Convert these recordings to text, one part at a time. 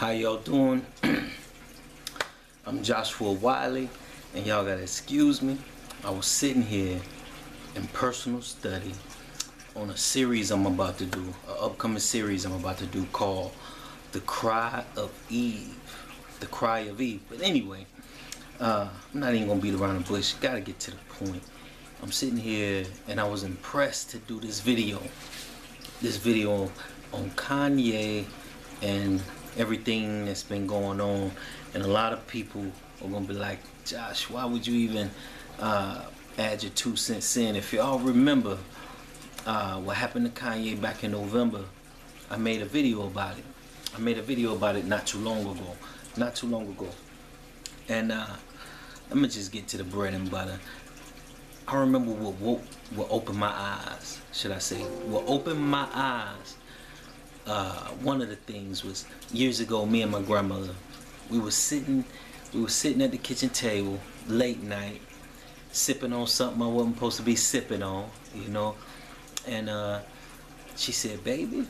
How y'all doing? I'm Joshua Wiley, and y'all gotta excuse me. I was sitting here in personal study on a series I'm about to do, an upcoming series I'm about to do called The Cry of Eve. The Cry of Eve. But anyway, I'm not even gonna beat around the bush. Gotta get to the point. I'm sitting here and I was impressed to do this video. This video on Kanye and everything that's been going on, and a lot of people are gonna be like, Josh, why would you even add your 2 cents in? If y'all remember what happened to Kanye back in November, I made a video about it. I made a video about it not too long ago. And let me just get to the bread and butter. I remember what opened my eyes, should I say, what opened my eyes. One of the things was years ago, me and my grandmother, we were sitting at the kitchen table late night, sipping on something I wasn't supposed to be sipping on, you know. And she said, baby,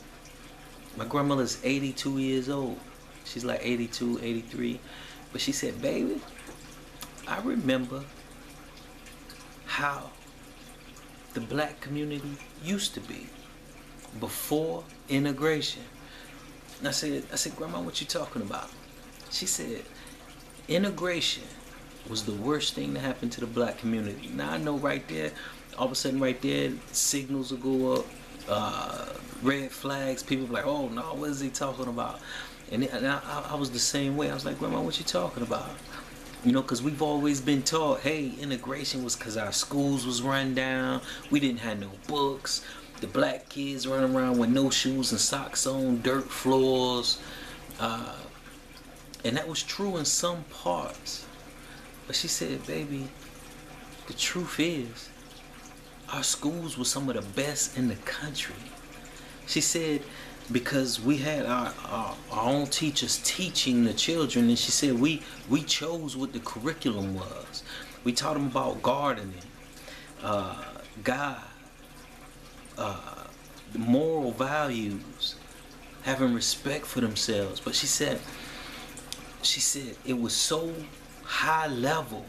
my grandmother's 82 years old. She's like 82, 83. But she said, baby, I remember how the black community used to be before integration. And I said, Grandma, what you talking about? She said, integration was the worst thing that happened to the black community. Now I know right there, all of a sudden right there, signals will go up, red flags, people be like, oh no, what is he talking about? And I was the same way. I was like, Grandma, what you talking about? You know, because we've always been taught, hey, integration was because our schools was run down. We didn't have no books. The black kids running around with no shoes and socks on, dirt floors. And that was true in some parts. But she said, baby, the truth is, our schools were some of the best in the country. She said, because we had our own teachers teaching the children, and she said we chose what the curriculum was. We taught them about gardening, God, moral values, having respect for themselves. But she said it was so high level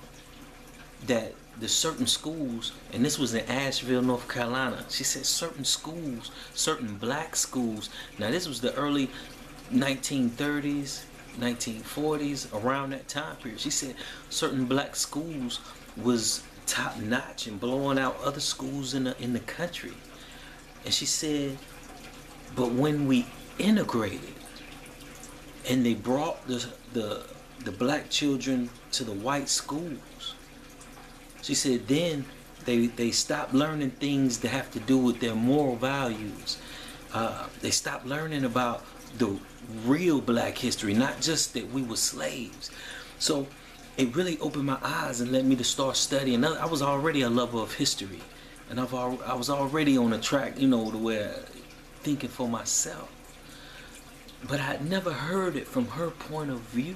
that the certain schools, and this was in Asheville, North Carolina, she said certain schools, certain black schools, now this was the early 1930s, 1940s, around that time period. She said certain black schools was top notch and blowing out other schools in the country. And she said, but when we integrated and they brought the black children to the white schools, she said then they stopped learning things that have to do with their moral values. They stopped learning about the real black history, not just that we were slaves. So it really opened my eyes and led me to start studying. I was already a lover of history, and I was already on a track, you know, to where thinking for myself. But I had never heard it from her point of view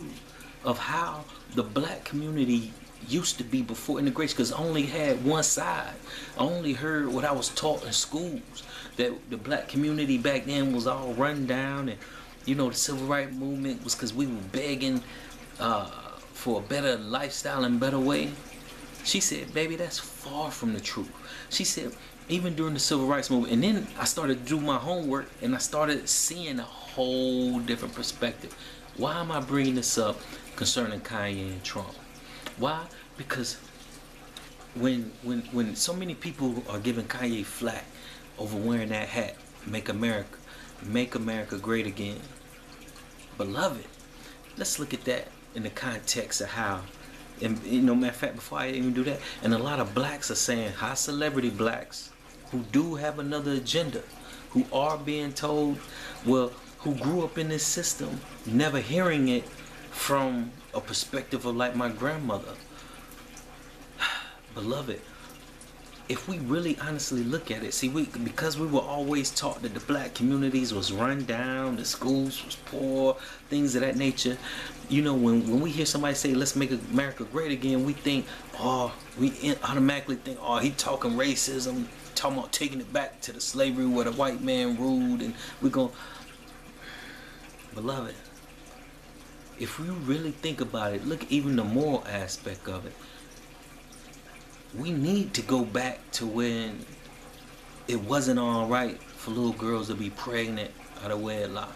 of how the black community used to be before integration, because I only had one side. I only heard what I was taught in schools, that the black community back then was all run down, and you know, the civil rights movement was because we were begging for a better lifestyle and better way. She said, baby, that's far from the truth. She said, even during the civil rights movement, and then I started to do my homework and I started seeing a whole different perspective. Why am I bringing this up concerning Kanye and Trump? Why? Because when so many people are giving Kanye flack over wearing that hat, make America great again. Beloved, let's look at that in the context of how, and you know, matter of fact, before I even do that, and a lot of blacks are saying, high celebrity blacks who do have another agenda, who are being told, well, who grew up in this system, never hearing it from a perspective of like my grandmother. Beloved, if we really honestly look at it, see, because we were always taught that the black communities was run down, the schools was poor, things of that nature. You know, when we hear somebody say, let's make America great again, we think, oh, we automatically think, oh, he talking racism, talking about taking it back to the slavery where the white man ruled, and we're going, beloved, if we really think about it, look even the moral aspect of it. We need to go back to when it wasn't all right for little girls to be pregnant out of wedlock.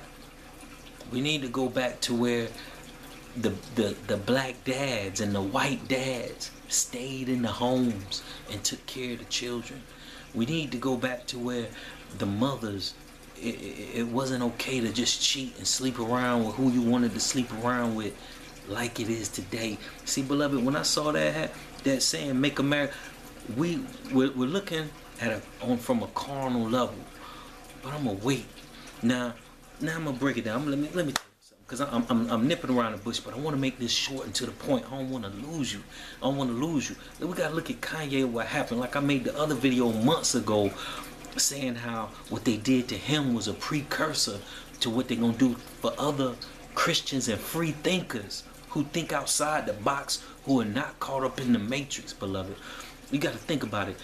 We need to go back to where the black dads and the white dads stayed in the homes and took care of the children. We need to go back to where the mothers, it wasn't okay to just cheat and sleep around with who you wanted to sleep around with like it is today. See, beloved, when I saw that saying, make America, we're looking at from a carnal level. But I'm gonna wait. Now I'm gonna break it down. Let me tell you something, because I'm nipping around the bush, but I want to make this short and to the point. I don't want to lose you. Then we gotta look at Kanye, what happened. Like I made the other video months ago, saying how what they did to him was a precursor to what they're gonna do for other Christians and free thinkers who think outside the box, who are not caught up in the matrix, beloved. You got to think about it.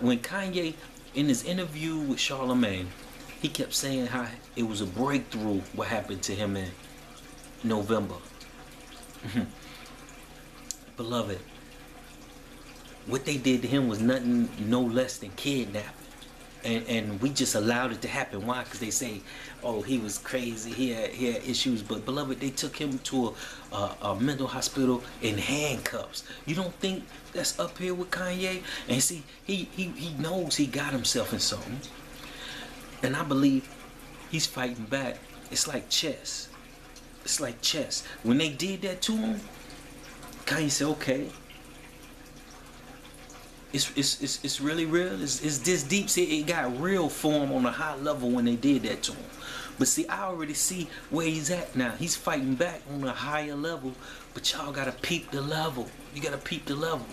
When Kanye, in his interview with Charlemagne, he kept saying how it was a breakthrough what happened to him in November. Beloved, what they did to him was nothing no less than kidnapping. And we just allowed it to happen. Why? Because they say, oh, he was crazy, he had issues. But beloved, they took him to a mental hospital in handcuffs. You don't think that's up here with Kanye? And see, he knows he got himself in something. And I believe he's fighting back. It's like chess. It's like chess. When they did that to him, Kanye said, okay, it's really real. It's this deep. See, it got real for him on a high level when they did that to him. But see, I already see where he's at now. He's fighting back on a higher level. But y'all gotta peep the level. You gotta peep the level.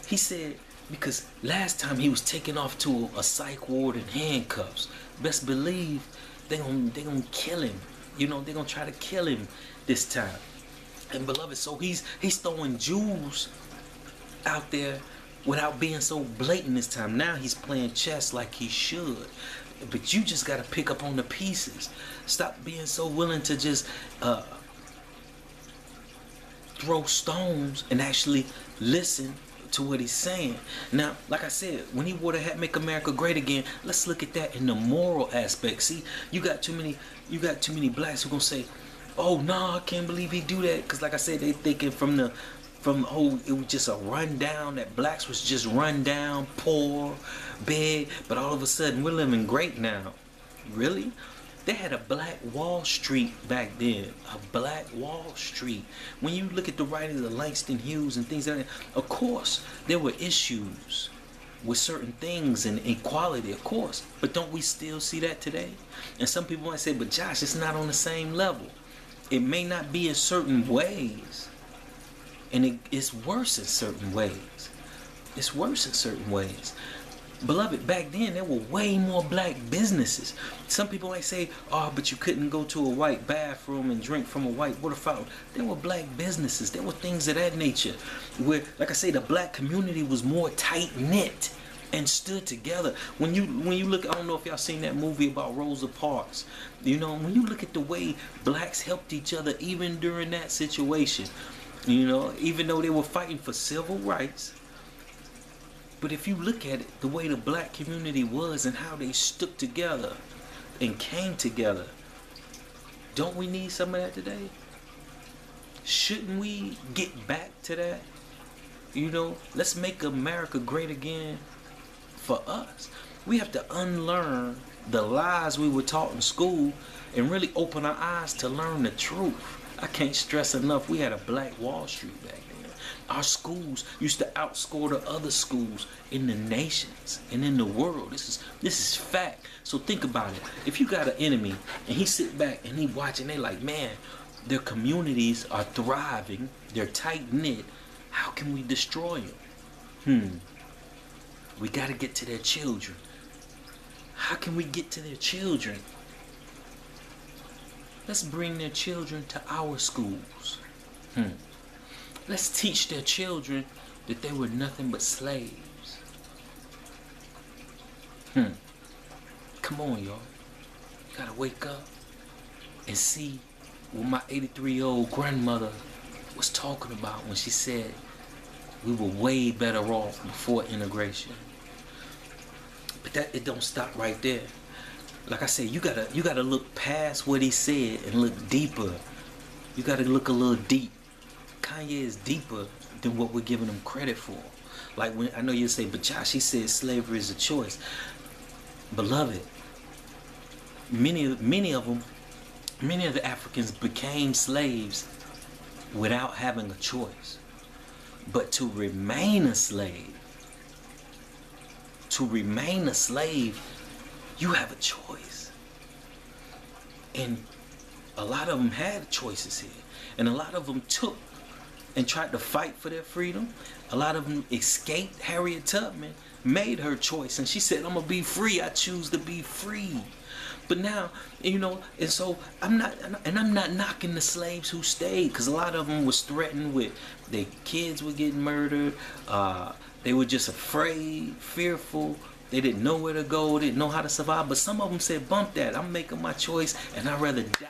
He said, because last time he was taken off to a psych ward in handcuffs. Best believe they gonna kill him. You know, they're gonna try to kill him this time. And beloved, so he's throwing jewels out there without being so blatant this time. Now he's playing chess like he should. But you just got to pick up on the pieces. Stop being so willing to just throw stones and actually listen to what he's saying. Now, like I said, when he wore the hat, "Make America Great Again," let's look at that in the moral aspect. See, you got too many blacks who gonna say, "Oh no, I can't believe he do that," because like I said, they thinking from it was just a rundown, that blacks was just run down, poor, big, but all of a sudden we're living great now. Really? They had a black Wall Street back then. A black Wall Street. When you look at the writings of Langston Hughes and things like that, of course, there were issues with certain things and equality, of course. But don't we still see that today? And some people might say, but Josh, it's not on the same level. It may not be in certain ways. And it's worse in certain ways. It's worse in certain ways. Beloved, back then there were way more black businesses. Some people might say, oh, but you couldn't go to a white bathroom and drink from a white water fountain. There were black businesses. There were things of that nature where, like I say, the black community was more tight-knit and stood together. When you look, I don't know if y'all seen that movie about Rosa Parks. You know, when you look at the way blacks helped each other even during that situation, you know, even though they were fighting for civil rights. But if you look at it, the way the black community was and how they stuck together and came together, don't we need some of that today? Shouldn't we get back to that? You know, let's make America great again for us. We have to unlearn the lies we were taught in school and really open our eyes to learn the truth. I can't stress enough, we had a black Wall Street back then. Our schools used to outscore the other schools in the nations and in the world. This is fact. So think about it. If you got an enemy and he sit back and he watching, they like, man, their communities are thriving, they're tight-knit. How can we destroy them? We got to get to their children. How can we get to their children? Let's bring their children to our schools. Let's teach their children that they were nothing but slaves. Come on, y'all. You gotta wake up and see what my 83-year-old grandmother was talking about when she said we were way better off before integration. But that it don't stop right there. Like I said, you gotta look past what he said and look deeper. You gotta look a little deep. Kanye is deeper than what we're giving him credit for. Like when I know you say, but Josh, he said slavery is a choice. Beloved, many of the Africans became slaves without having a choice. But to remain a slave, you have a choice. And a lot of them had choices here. And a lot of them took and tried to fight for their freedom. A lot of them escaped. Harriet Tubman made her choice and she said, I'm gonna be free. I choose to be free. But now, you know, and so I'm not knocking the slaves who stayed, because a lot of them was threatened with their kids were getting murdered. They were just afraid, fearful. They didn't know where to go, didn't know how to survive. But some of them said, bump that. I'm making my choice and I'd rather die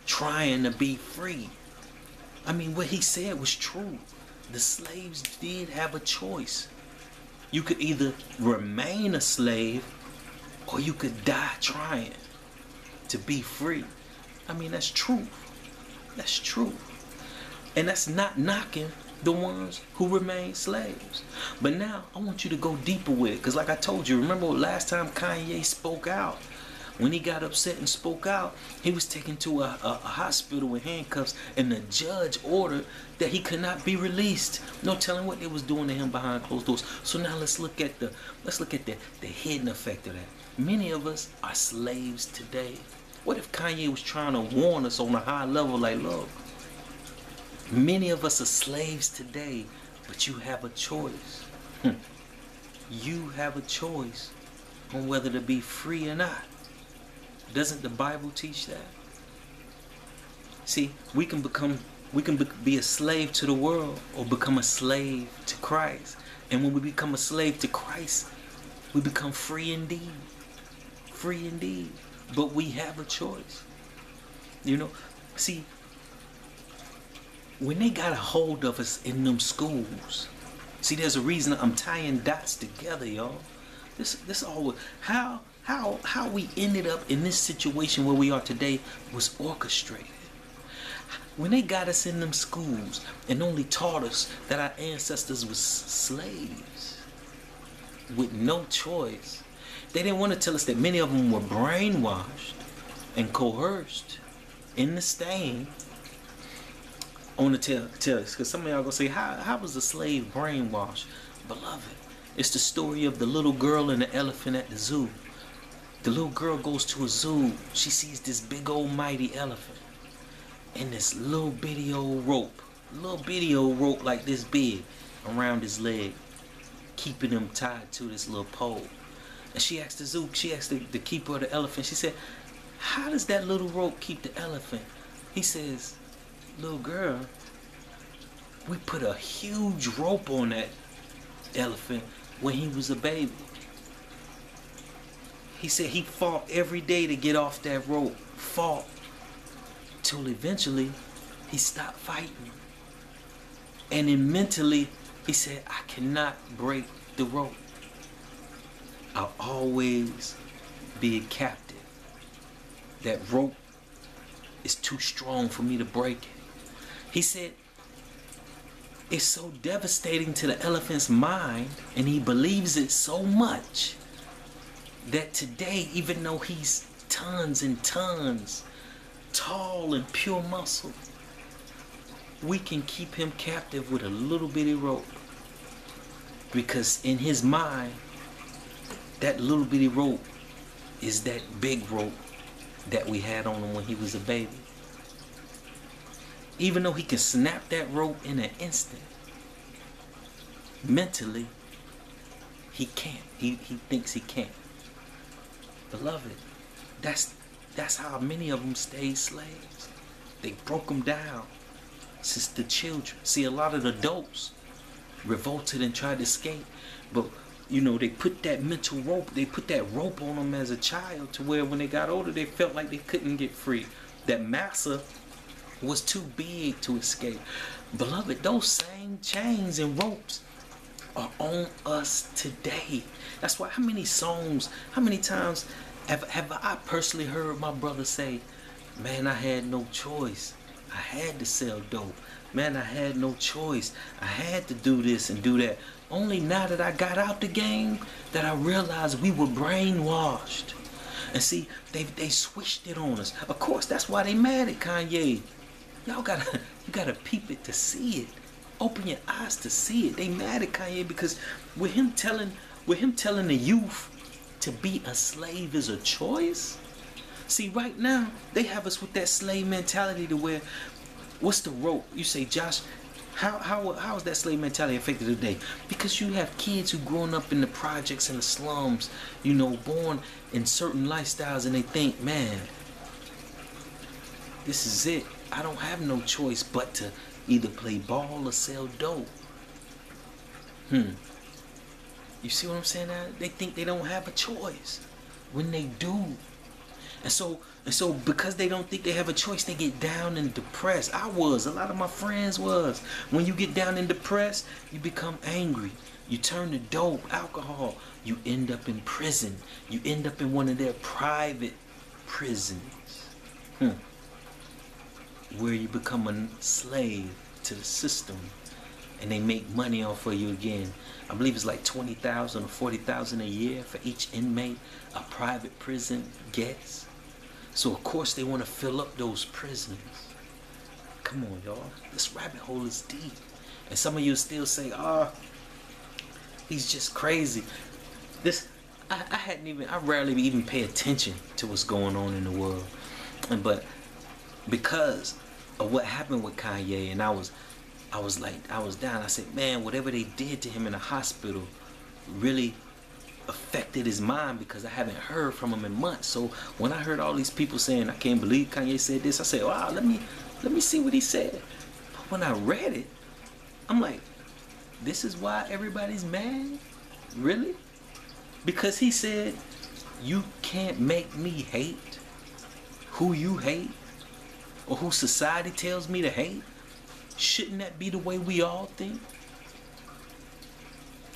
trying to be free. I mean, what he said was true. The slaves did have a choice. You could either remain a slave or you could die trying to be free. I mean, that's truth. That's truth. And that's not knocking the ones who remain slaves. But now I want you to go deeper with it, because like I told you, remember last time Kanye spoke out? When he got upset and spoke out, he was taken to a hospital with handcuffs, and the judge ordered that he could not be released. No telling what they was doing to him behind closed doors. So now let's look at the hidden effect of that. Many of us are slaves today. What if Kanye was trying to warn us on a high level, like, look, many of us are slaves today, but you have a choice. You have a choice on whether to be free or not. Doesn't the Bible teach that? See, we can be a slave to the world or become a slave to Christ. And when we become a slave to Christ, we become free indeed. Free indeed. But we have a choice. You know, see, when they got a hold of us in them schools, see, there's a reason I'm tying dots together, y'all. This all how we ended up in this situation where we are today was orchestrated. When they got us in them schools and only taught us that our ancestors was slaves with no choice, they didn't want to tell us that many of them were brainwashed and coerced in the stain. I want to tell us, because some of y'all gonna say, how was a slave brainwashed? Beloved, it's the story of the little girl and the elephant at the zoo. The little girl goes to a zoo. She sees this big old mighty elephant and this little bitty old rope like this big around his leg, keeping him tied to this little pole. And she asked the keeper of the elephant, she said, how does that little rope keep the elephant? He says, little girl, we put a huge rope on that elephant when he was a baby. He said he fought every day to get off that rope. Fought till eventually he stopped fighting. And then mentally he said, I cannot break the rope. I'll always be a captive. That rope is too strong for me to break it. He said it's so devastating to the elephant's mind, and he believes it so much, that today, even though he's tons and tons, tall and pure muscle, we can keep him captive with a little bitty rope. Because in his mind, that little bitty rope is that big rope that we had on him when he was a baby. Even though he can snap that rope in an instant, mentally, he can't. He thinks he can't. Beloved, that's how many of them stayed slaves. They broke them down since the children. See, a lot of the adults revolted and tried to escape, but you know, they put that mental rope, they put that rope on them as a child, to where when they got older, they felt like they couldn't get free. That massa was too big to escape. Beloved, those same chains and ropes are on us today. That's why, how many songs, how many times have I personally heard my brother say, man, I had no choice. I had to sell dope. Man, I had no choice. I had to do this and do that. Only now that I got out the game that I realized we were brainwashed. And see, they switched it on us. Of course, that's why they mad at Kanye. Y'all you gotta peep it to see it. Open your eyes to see it. They mad at Kanye because with him telling the youth to be a slave is a choice. See, right now they have us with that slave mentality to where, what's the rope? You say, Josh, how is that slave mentality affected today? Because you have kids who growing up in the projects and the slums, you know, born in certain lifestyles, and they think, man, this is it. I don't have no choice but to either play ball or sell dope. You see what I'm saying now? They think they don't have a choice when they do. And so because they don't think they have a choice, they get down and depressed. A lot of my friends was. When you get down and depressed, you become angry. You turn to dope, alcohol. You end up in prison. You end up in one of their private prisons. Where you become a slave to the system. And they make money off of you again. I believe it's like $20,000 or $40,000 a year for each inmate a private prison gets. So of course they want to fill up those prisons. Come on, y'all. This rabbit hole is deep. And some of you still say, he's just crazy. I rarely even pay attention to what's going on in the world. But because of what happened with Kanye, and I was down. I said, man, whatever they did to him in the hospital really affected his mind, because I haven't heard from him in months. So when I heard all these people saying, I can't believe Kanye said this, I said, wow, let me see what he said. But when I read it, I'm like, this is why everybody's mad? Really? Because he said, you can't make me hate who you hate or who society tells me to hate. Shouldn't that be the way we all think?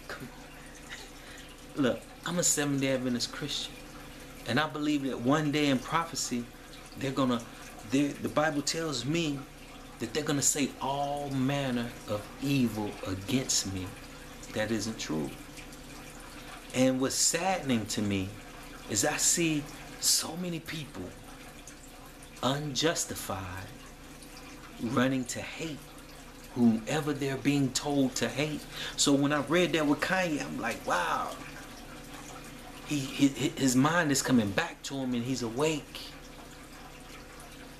Come on. Look, I'm a Seventh-day Adventist Christian, and I believe that one day in prophecy, the Bible tells me that they're gonna say all manner of evil against me. That isn't true. And what's saddening to me is I see so many people unjustified running to hate whomever they're being told to hate. So when I read that with Kanye, I'm like, wow, his mind is coming back to him, and he's awake.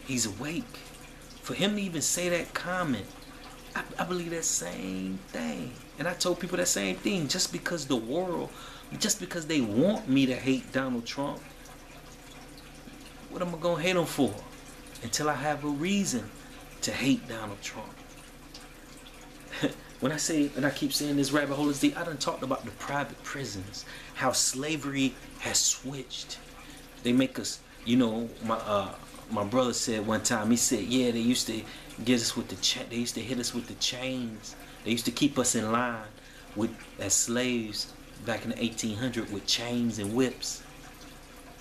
He's awake. For him to even say that comment, I believe that same thing. And I told people that same thing. Just because the world, just because they want me to hate Donald Trump, what am I gonna hate him for? Until I have a reason to hate Donald Trump. When I say, and I keep saying this rabbit hole is deep, I done talked about the private prisons, how slavery has switched. They make us, you know, my brother said one time, he said, yeah, they used to get us with they used to hit us with the chains. They used to keep us in line as slaves back in the 1800s with chains and whips.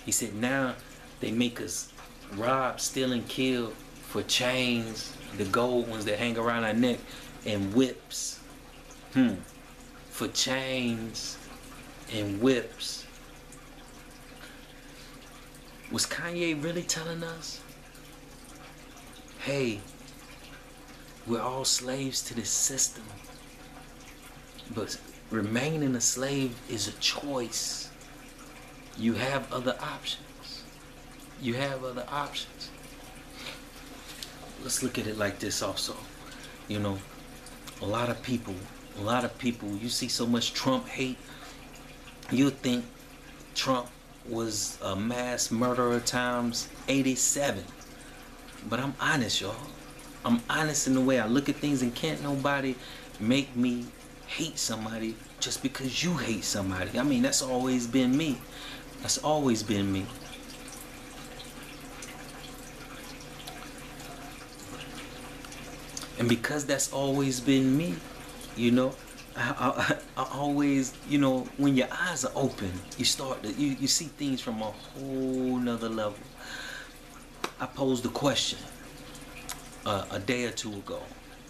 He said now they make us rob, steal, and kill for chains, the gold ones that hang around our neck, and whips. For chains and whips. Was Kanye really telling us, hey, we're all slaves to this system, but remaining a slave is a choice. You have other options. You have other options. Let's look at it like this also. You know, a lot of people, you see so much Trump hate, you'll think Trump was a mass murderer times 87. But I'm honest, y'all. I'm honest in the way I look at things, and can't nobody make me hate somebody just because you hate somebody. I mean, that's always been me. That's always been me. And because that's always been me, you know, I always, you know, when your eyes are open, you start to, you see things from a whole nother level. I posed a question a day or two ago.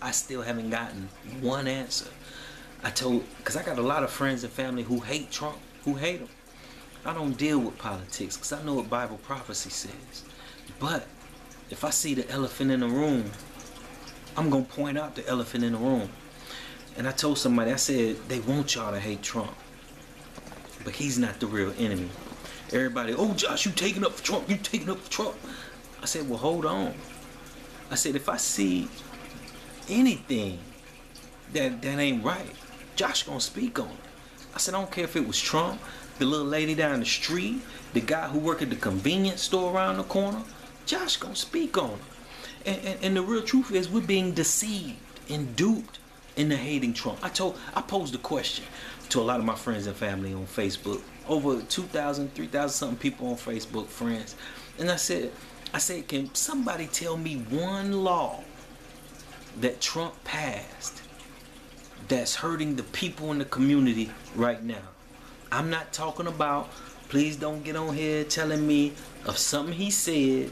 I still haven't gotten one answer. Because I got a lot of friends and family who hate Trump, who hate him. I don't deal with politics because I know what Bible prophecy says. But if I see the elephant in the room, I'm going to point out the elephant in the room. And I told somebody, I said, they want y'all to hate Trump. But he's not the real enemy. Everybody, oh, Josh, you taking up for Trump. You taking up for Trump. I said, well, hold on. I said, if I see anything that ain't right, Josh going to speak on it. I said, I don't care if it was Trump, the little lady down the street, the guy who worked at the convenience store around the corner. Josh going to speak on it. And the real truth is we're being deceived and duped into hating Trump. I posed a question to a lot of my friends and family on Facebook. Over 2,000, 3,000 something people on Facebook, friends. And I said, can somebody tell me one law that Trump passed that's hurting the people in the community right now? I'm not talking about, please don't get on here telling me of something he said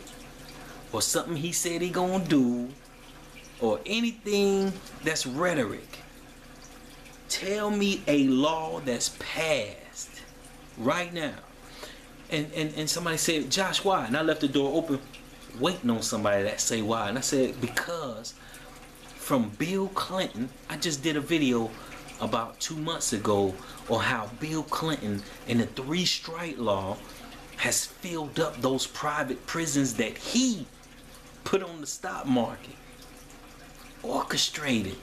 or something he said he gonna do or anything that's rhetoric. Tell me a law that's passed right now. And somebody said, Josh, why? And I left the door open waiting on somebody that say why. And I said, because from Bill Clinton, I just did a video about 2 months ago on how Bill Clinton and the 3-strike law has filled up those private prisons that he put on the stock market, orchestrated.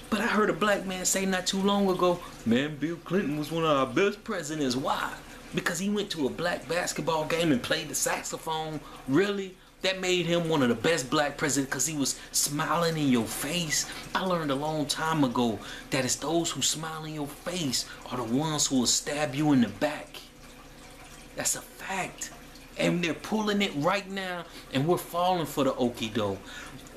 But I heard a black man say not too long ago, man, Bill Clinton was one of our best presidents. Why? Because he went to a black basketball game and played the saxophone. Really? That made him one of the best black presidents because he was smiling in your face. I learned a long time ago that it's those who smile in your face are the ones who will stab you in the back. That's a fact. And they're pulling it right now, and we're falling for the okie doke.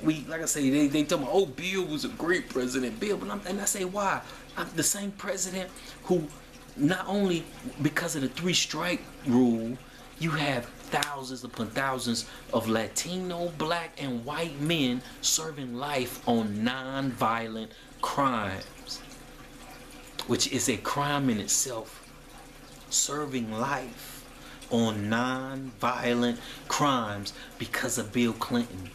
Like I say, they tell me, oh, Bill was a great president, Bill. And I say, why? I'm the same president who, not only because of the 3-strike rule, you have thousands upon thousands of Latino, black, and white men serving life on non-violent crimes, which is a crime in itself. Serving life on non-violent crimes because of Bill Clinton.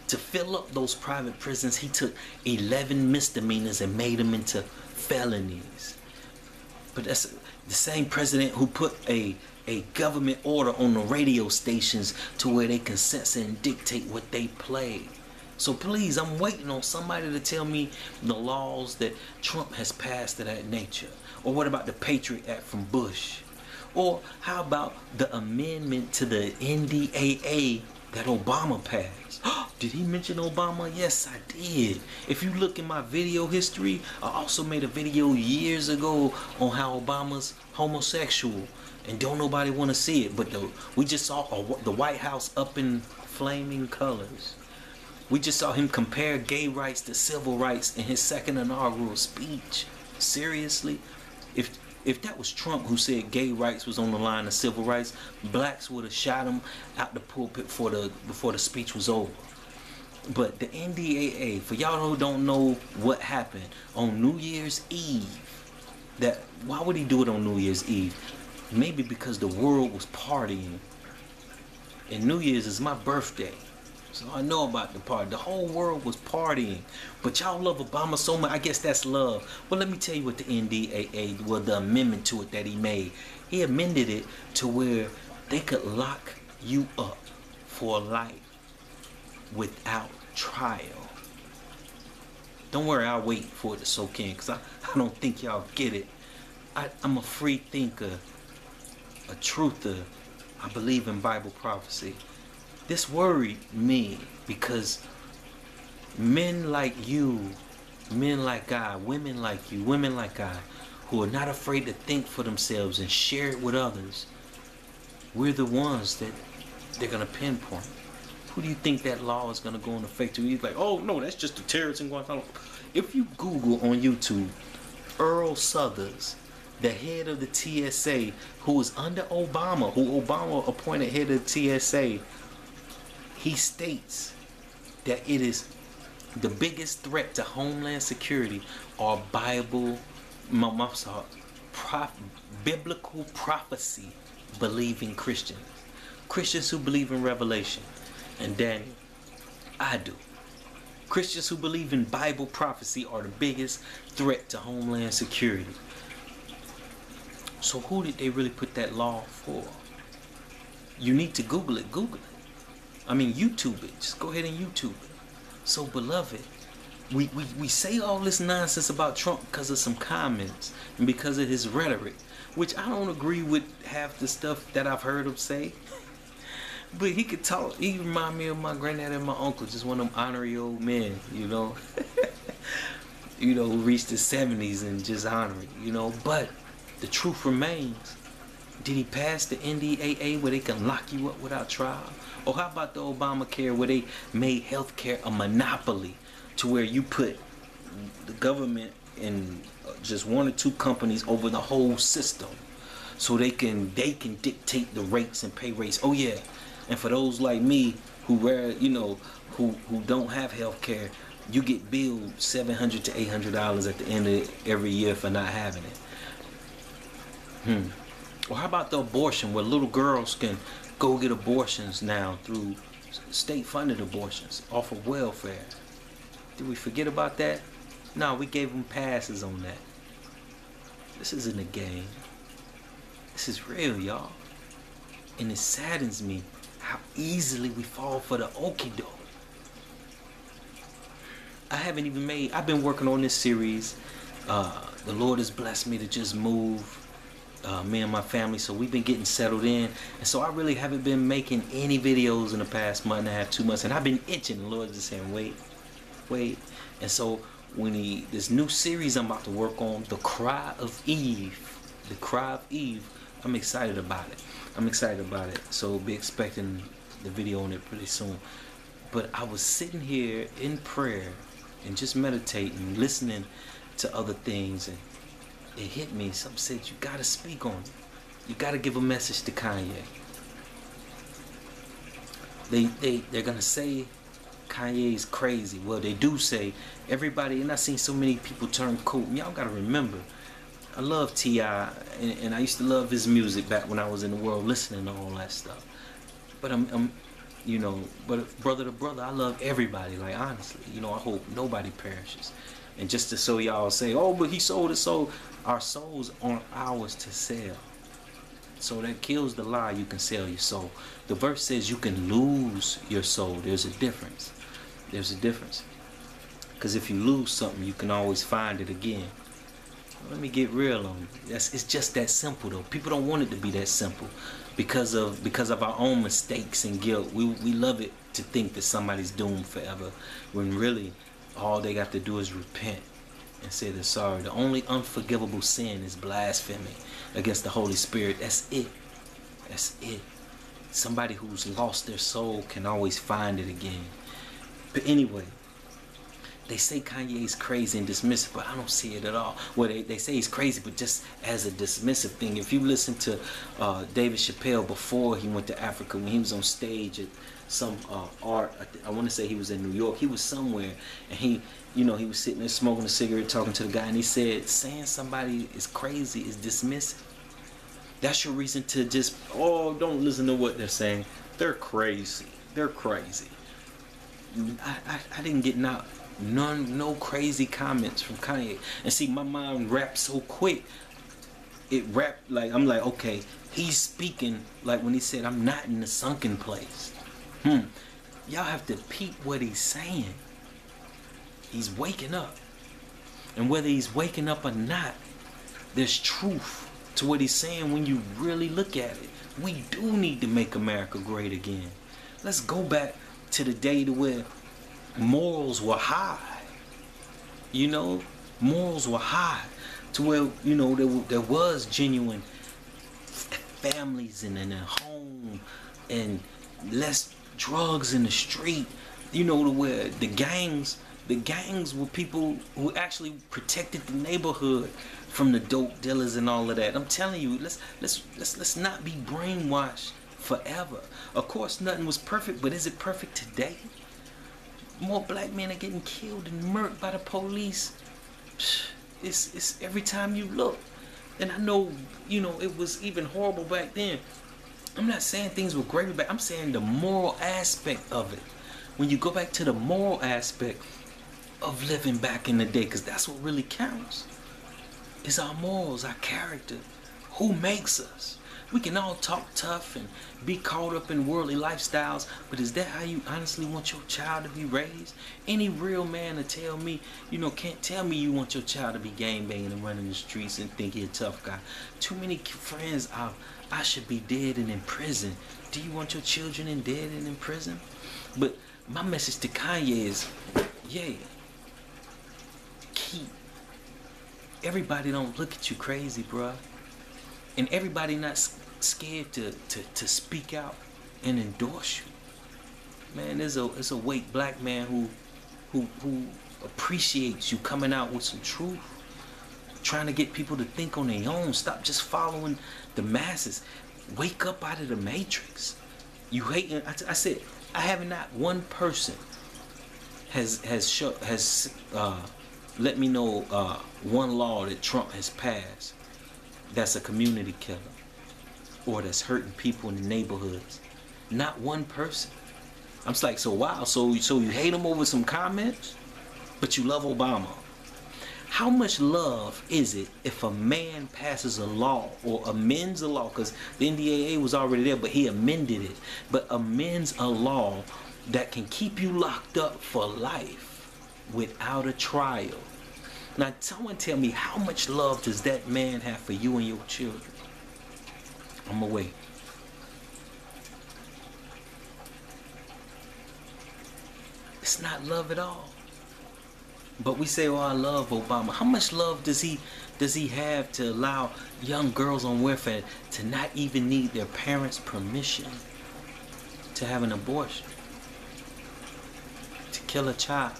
To fill up those private prisons, he took 11 misdemeanors and made them into felonies. But that's the same president who put a government order on the radio stations to where they can censor and dictate what they play. So please, I'm waiting on somebody to tell me the laws that Trump has passed of that nature. Or what about the Patriot Act from Bush? Or how about the amendment to the NDAA that Obama passed? Did he mention Obama? Yes, I did. If you look in my video history, I also made a video years ago on how Obama's homosexual. And don't nobody want to see it. But we just saw the White House up in flaming colors. We just saw him compare gay rights to civil rights in his second inaugural speech. Seriously? If that was Trump who said gay rights was on the line of civil rights, blacks would have shot him out the pulpit before the speech was over. But the NDAA, for y'all who don't know what happened on New Year's Eve, why would he do it on New Year's Eve? Maybe because the world was partying. And New Year's is my birthday. So I know about the party. The whole world was partying. But y'all love Obama so much. I guess that's love. Well, let me tell you what the NDAA, well, the amendment to it that he made. He amended it to where they could lock you up for life without trial. Don't worry, I'll wait for it to soak in because I don't think y'all get it. I'm a free thinker, a truther. I believe in Bible prophecy. This worried me because men like you, men like I, women like you, women like I, who are not afraid to think for themselves and share it with others, we're the ones that they're going to pinpoint. who do you think that law is going to go into effect to? He's like, oh no, that's just the terrorists in Guantanamo. If you Google on YouTube, Earl Suthers, the head of the TSA, who was under Obama, who Obama appointed head of the TSA, he states that it is the biggest threat to Homeland Security are biblical prophecy believing Christians. Christians who believe in Revelation. And Daniel, I do. Christians who believe in Bible prophecy are the biggest threat to Homeland Security. So who did they really put that law for? You need to Google it. Google it. I mean, YouTube it. Just go ahead and YouTube it. So, beloved, we say all this nonsense about Trump because of some comments and because of his rhetoric, which I don't agree with half the stuff that I've heard him say. But he could talk. He remind me of my granddad and my uncle, just one of them honorary old men, you know. You know, who reached his 70s and just honoring, you know. But the truth remains. Did he pass the NDAA where they can lock you up without trial? Or how about the Obamacare where they made healthcare a monopoly to where you put the government and just one or two companies over the whole system so they can dictate the rates and pay rates? Oh yeah. And for those like me who who don't have healthcare, you get billed $700 to $800 at the end of every year for not having it. Or how about the abortion where little girls can go get abortions now through state-funded abortions off of welfare? Did we forget about that? No, we gave them passes on that. This isn't a game. This is real, y'all. And it saddens me how easily we fall for the okie doke. I've been working on this series. The Lord has blessed me to just move me and my family, so we've been getting settled in, and so I really haven't been making any videos in the past month and a half, 2 months, and I've been itching. The Lord's just saying, wait. And so this new series I'm about to work on, The Cry of Eve, I'm excited about it. So be expecting the video on it pretty soon. But I was sitting here in prayer and just meditating, listening to other things, and it hit me. Something said, you gotta speak on it. You gotta give a message to Kanye. They're gonna say Kanye's crazy. Well, they do say everybody, and I've seen so many people turn cool. Y'all gotta remember, I love T.I. and I used to love his music back when I was in the world listening to all that stuff. But but brother to brother, I love everybody. Like, honestly, I hope nobody perishes. And just to so y'all say, oh, but he sold his soul. Our souls aren't ours to sell. So that kills the lie, you can sell your soul. The verse says you can lose your soul. There's a difference. Because if you lose something, you can always find it again. Let me get real on you. It's just that simple, though. People don't want it to be that simple because of our own mistakes and guilt. We love it to think that somebody's doomed forever, when really all they got to do is repent and say they're sorry. The only unforgivable sin is blasphemy against the Holy Spirit. That's it. Somebody who's lost their soul can always find it again. But anyway, they say Kanye's crazy and dismissive, but I don't see it at all. Well, they say he's crazy, but just as a dismissive thing. If you listen to David Chappelle before he went to Africa, when he was on stage at some art, I want to say he was in New York, he was somewhere, and he was sitting there smoking a cigarette, talking to the guy, and he said, saying somebody is crazy is dismissive. That's your reason to just, don't listen to what they're saying. They're crazy. I didn't get no crazy comments from Kanye. And see, my mind rapped so quick. It rapped like, I'm like, okay, he's speaking like when he said, I'm not in the sunken place. Y'all have to peep what he's saying. He's waking up. And whether he's waking up or not, there's truth to what he's saying when you really look at it. We do need to make America great again. Let's go back to the day to where morals were high. Morals were high. To where, there was genuine families and a home and less drugs in the street, you know, to where the gangs were people who actually protected the neighborhood from the dope dealers and all of that. I'm telling you, let's not be brainwashed forever. Of course, nothing was perfect, but is it perfect today? More black men are getting killed and murked by the police. It's every time you look. And I know, you know, it was even horrible back then. I'm not saying things were great back. I'm saying the moral aspect of it. When you go back to the moral aspect of living back in the day, because that's what really counts. It's our morals, our character. Who makes us? We can all talk tough and be caught up in worldly lifestyles, but is that how you honestly want your child to be raised? Any real man to tell me, you know, can't tell me you want your child to be gangbanging and running the streets and think you're a tough guy. Too many friends I should be dead and in prison. Do you want your children in dead and in prison? But my message to Kanye is, yeah, keep. Everybody don't look at you crazy, bruh. And everybody not scared to speak out and endorse you. Man, there's a white black man who appreciates you coming out with some truth, trying to get people to think on their own. Stop just following the masses. Wake up out of the matrix. You hate. I said I haven't not one person has let me know one law that Trump has passed that's a community killer or that's hurting people in the neighborhoods. Not one person. I'm just like, so wow, so you hate him over some comments, but you love Obama. How much love is it if a man passes a law or amends a law, because the NDAA was already there, but he amended it, but amends a law that can keep you locked up for life without a trial? Now, someone tell me, how much love does that man have for you and your children? I'm gonna wait. It's not love at all. But we say, oh, I love Obama. How much love does he have to allow young girls on welfare to not even need their parents' permission to have an abortion, to kill a child?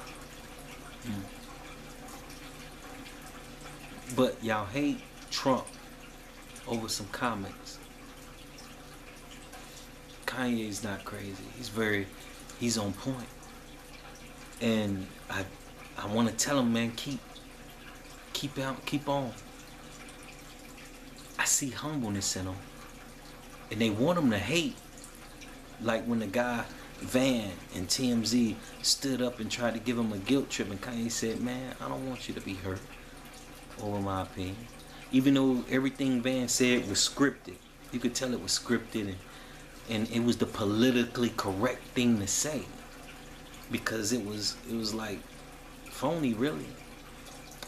But y'all hate Trump over some comments. Kanye's not crazy. He's on point. And I want to tell him, man, keep on. I see humbleness in him. And they want him to hate. Like when the guy Van and TMZ stood up and tried to give him a guilt trip, and Kanye said, man, I don't want you to be hurt over my opinion. Even though everything Van said was scripted. You could tell it was scripted, and it was the politically correct thing to say. Because it was like phony, really.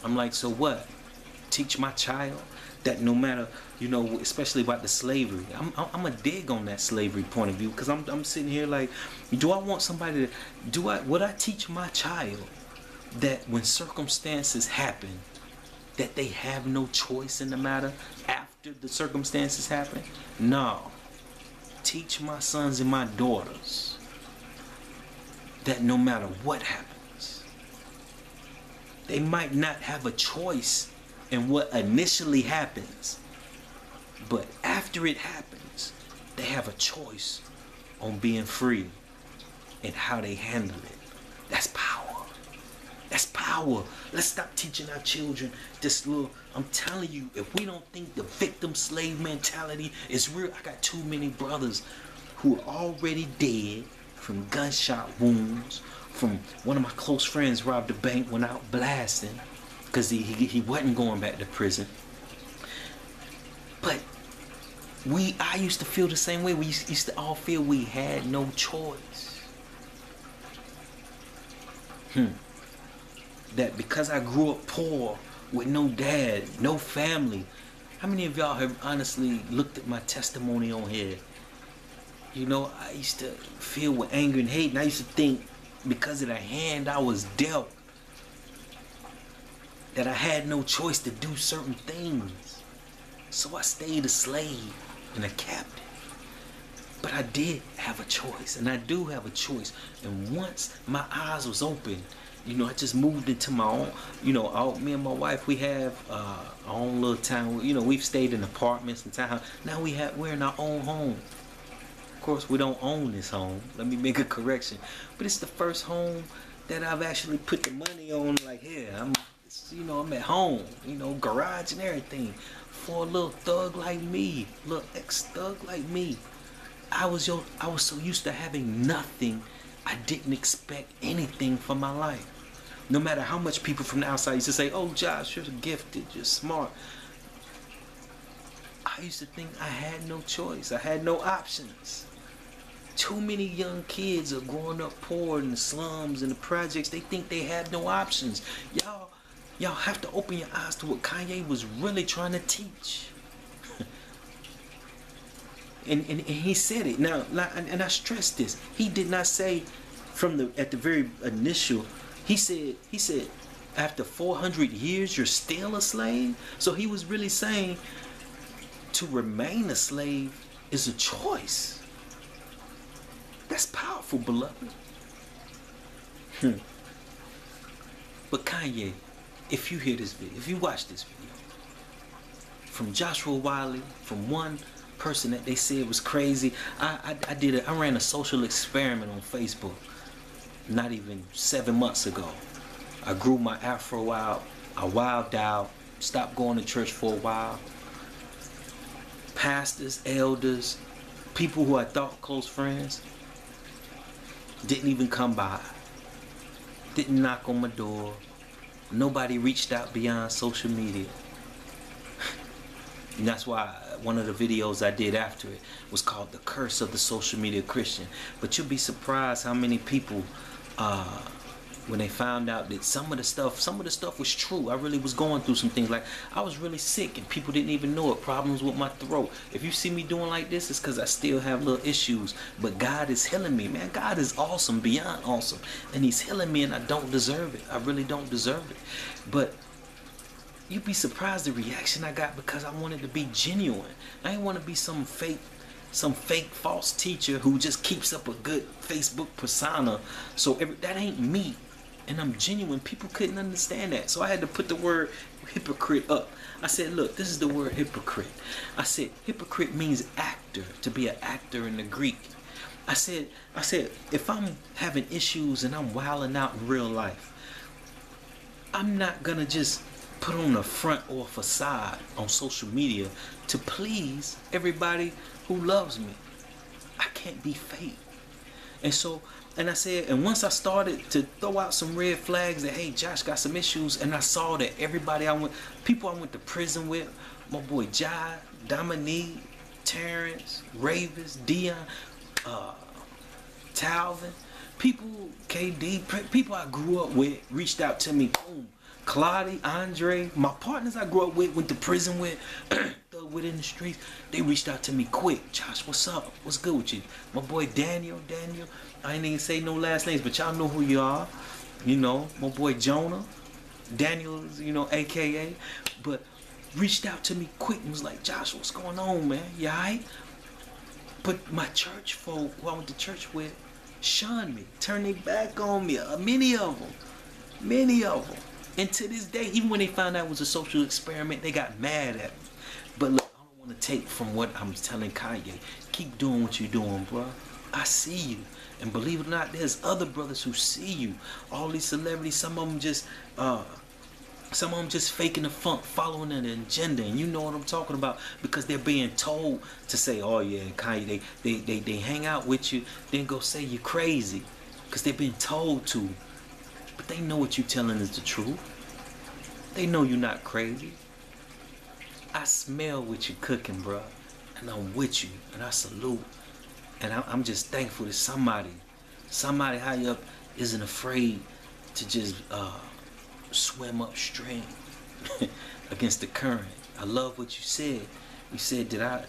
I'm like, so what? Teach my child that no matter, you know, especially about the slavery. I'm a dig on that slavery point of view, because I'm sitting here like, do I want somebody to, would I teach my child that when circumstances happen, that they have no choice in the matter after the circumstances happen? No. Teach my sons and my daughters that no matter what happens, they might not have a choice in what initially happens, but after it happens, they have a choice on being free and how they handle it. That's power. That's power. Let's stop teaching our children this little. I'm telling you, if we don't think the victim slave mentality is real, I got too many brothers who are already dead from gunshot wounds, from one of my close friends robbed a bank, went out blasting because he wasn't going back to prison. But I used to feel the same way. We used to all feel we had no choice. That because I grew up poor with no dad, no family. How many of y'all have honestly looked at my testimony on here? You know, I used to feel with anger and hate, and I used to think because of the hand I was dealt, that I had no choice to do certain things. So I stayed a slave and a captive. But I did have a choice, and I do have a choice. And once my eyes was open, you know, I just moved into my own, you know, me and my wife, we have our own little town. You know, we've stayed in apartments and townhouses. Now we're in our own home. Of course, we don't own this home. Let me make a correction. But it's the first home that I've actually put the money on. Like, here, you know, I'm at home. You know, garage and everything. For a little thug like me, little ex-thug like me. I was so used to having nothing, I didn't expect anything from my life. No matter how much people from the outside used to say, oh Josh, you're gifted, you're smart. I used to think I had no choice, I had no options. Too many young kids are growing up poor in the slums and the projects. They think they have no options. Y'all have to open your eyes to what Kanye was really trying to teach. And he said it. Now, and I stress this. He did not say at the very initial, he said after 400 years you're still a slave. So he was really saying to remain a slave is a choice. That's powerful, beloved. But Kanye, if you hear this video, if you watch this video, from Joshua Wiley, from one person that they said was crazy, I ran a social experiment on Facebook not even 7 months ago. I grew my afro out, I wilded out, stopped going to church for a while. Pastors, elders, people who I thought close friends didn't even come by, didn't knock on my door. Nobody reached out beyond social media. And that's why one of the videos I did after it was called The Curse of the Social Media Christian. But you'll be surprised how many people, when they found out that some of the stuff was true. I really was going through some things. Like, I was really sick and people didn't even know it. Problems with my throat. If you see me doing like this, it's because I still have little issues. But God is healing me, man. God is awesome, beyond awesome. And he's healing me and I don't deserve it. I really don't deserve it. But you'd be surprised the reaction I got because I wanted to be genuine. I didn't want to be some fake false teacher who just keeps up a good Facebook persona. So that ain't me. And I'm genuine. People couldn't understand that. So I had to put the word hypocrite up. I said, look, this is the word hypocrite. I said, hypocrite means actor, to be an actor in the Greek. I said, if I'm having issues and I'm wilding out in real life, I'm not going to just put on a front or a facade on social media to please everybody who loves me. I can't be fake. And I said, and once I started to throw out some red flags that, hey, Josh got some issues, and I saw that people I went to prison with, my boy Jai, Dominique, Terrence, Ravis, Dion, Talvin, people, KD, people I grew up with reached out to me, boom. Claudia, Andre, my partners I grew up with, went to prison with, within the streets, they reached out to me quick. Josh, what's up? What's good with you? My boy Daniel, I ain't even say no last names, but y'all know who you are. You know, my boy Jonah, Daniel, you know, AKA, but reached out to me quick and was like, Josh, what's going on, man? You alright? But my church folk who I went to church with shunned me, turned their back on me, many of them. And to this day, even when they found out it was a social experiment, they got mad at me. But look, I don't want to take from what I'm telling Kanye. Keep doing what you're doing, bro. I see you. And believe it or not, there's other brothers who see you. All these celebrities, some of them just faking the funk, following an agenda. And you know what I'm talking about, because they're being told to say, oh yeah, Kanye, they hang out with you, then go say you're crazy. Because they've been told to. But they know what you're telling is the truth. They know you're not crazy. I smell what you're cooking, bro. And I'm with you. And I salute. And I'm just thankful that somebody high up isn't afraid to just swim upstream against the current. I love what you said. You said, did I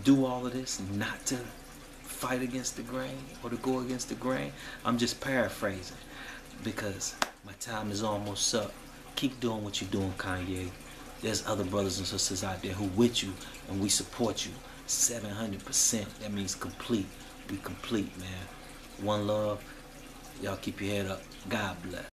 do all of this not to fight against the grain or to go against the grain? I'm just paraphrasing because my time is almost up. Keep doing what you're doing, Kanye. There's other brothers and sisters out there who with you, and we support you. 700%. That means complete. We complete, man. One love. Y'all keep your head up. God bless.